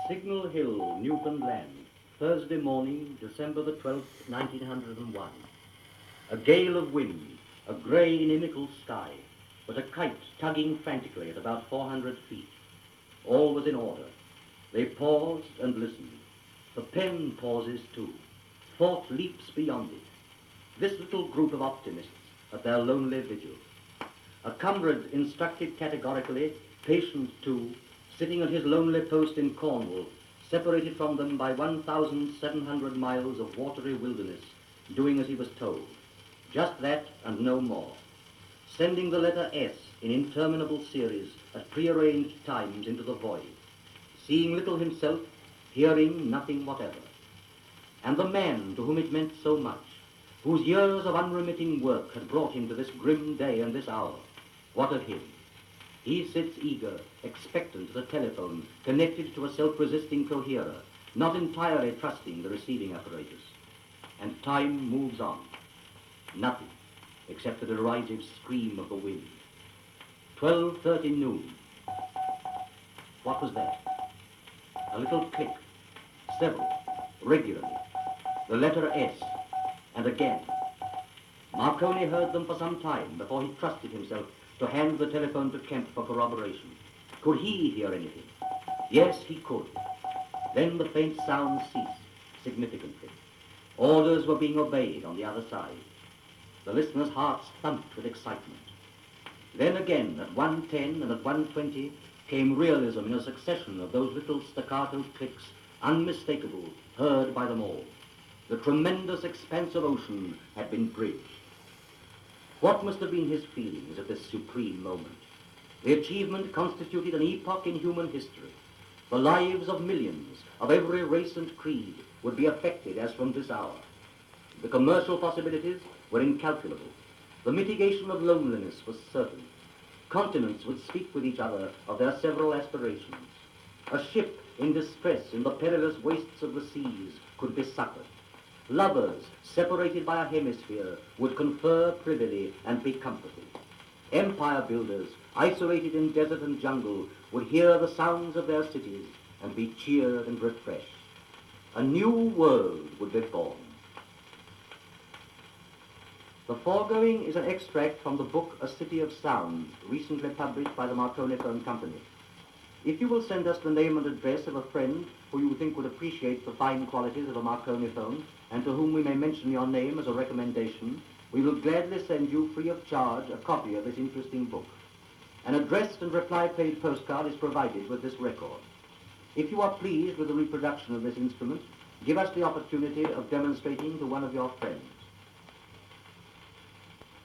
Signal Hill, Newfoundland, Thursday morning, December the 12th, 1901. A gale of wind, a grey inimical sky, but a kite tugging frantically at about 400 feet. All was in order. They paused and listened. The pen pauses too. Thought leaps beyond it. This little group of optimists at their lonely vigil. A comrade instructed categorically, patient too, sitting at his lonely post in Cornwall, separated from them by 1,700 miles of watery wilderness, doing as he was told. Just that and no more. Sending the letter S in interminable series at prearranged times into the void. Seeing little himself, hearing nothing whatever. And the man to whom it meant so much, whose years of unremitting work had brought him to this grim day and this hour, what of him? He sits eager, expectant at a telephone, connected to a self-resisting coherer, not entirely trusting the receiving apparatus. And time moves on. Nothing, except the derisive scream of the wind. 12:30 noon. What was that? A little click. Several, regularly. The letter S, and again. Marconi heard them for some time before he trusted himself to hand the telephone to Kemp for corroboration. Could he hear anything? Yes, he could. Then the faint sounds ceased, significantly. Orders were being obeyed on the other side. The listener's hearts thumped with excitement. Then again, at 1:10 and at 1:20, came realism in a succession of those little staccato clicks, unmistakable, heard by them all. The tremendous expanse of ocean had been bridged. What must have been his feelings at this supreme moment? The achievement constituted an epoch in human history. The lives of millions, of every race and creed, would be affected as from this hour. The commercial possibilities were incalculable. The mitigation of loneliness was certain. Continents would speak with each other of their several aspirations. A ship in distress in the perilous wastes of the seas could be succored. Lovers, separated by a hemisphere, would confer privily and be comforted. Empire builders, isolated in desert and jungle, would hear the sounds of their cities and be cheered and refreshed. A new world would be born. The foregoing is an extract from the book A City of Sound, recently published by the Marconi Phone Company. If you will send us the name and address of a friend who you think would appreciate the fine qualities of a Marconi phone, and to whom we may mention your name as a recommendation, we will gladly send you free of charge a copy of this interesting book. An addressed and reply-paid postcard is provided with this record. If you are pleased with the reproduction of this instrument, give us the opportunity of demonstrating to one of your friends.